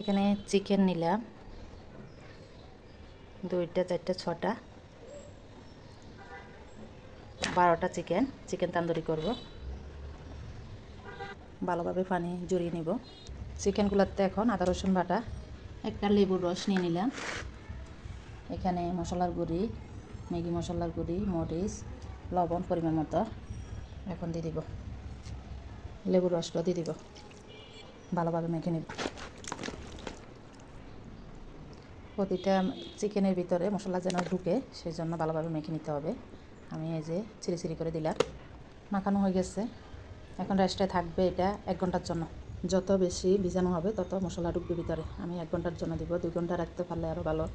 এখানে চিকেন নিলাম 2টা 4টা 6টা 12টা চিকেন তান্দুরি করব। ভালোভাবে পানি জড়িয়ে নিব। চিকেনগুলোতে এখন আদা রসুন বাটা, একটা লেবুর রস নিয়ে নিলাম। এখানে মশলার গুঁড়ি, ম্যাগি মশলার গুঁড়ি, মরিচ, লবণ পরিমাণ মতো এখন দিয়ে দিব। লেবুর রসটা দিয়ে দিব, ভালোভাবে মেখে নিব। প্রতিটা চিকেনের ভিতরে মশলা যেন ঢুকে সেই জন্য ভালোভাবে মেখে নিতে হবে। আমি এই যে চিরি করে দিলাম, মাখানো হয়ে গেছে। এখন রেস্টে থাকবে এটা 1 ঘন্টার জন্য। যত বেশি ভিজানো হবে তত মশলা ঢুকবে ভিতরে। আমি 1 ঘন্টার জন্য দিব, 2 ঘন্টা রাখতে পারলে আরও ভালো।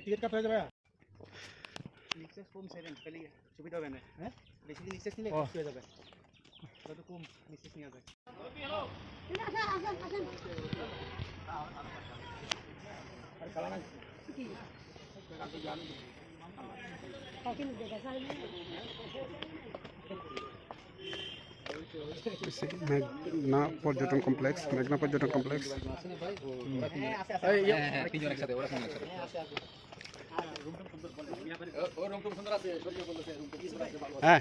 টিকিট কাটা হয়ে যাবে নিচেস কম সেকেন্ড খালি সুবিধা হবে না। হ্যাঁ বেশি নিচেস নিলে কষ্ট হয়ে যাবে, যত কম নিচেস নিয়ে যায়। আর কালা না কি মেঘনা পর্যটন কমপ্লেক্স, মেঘনা পর্যটন কমপ্লেক্স। তিনজন একসাথে, ওরা তিনজন একসাথে। হ্যাঁ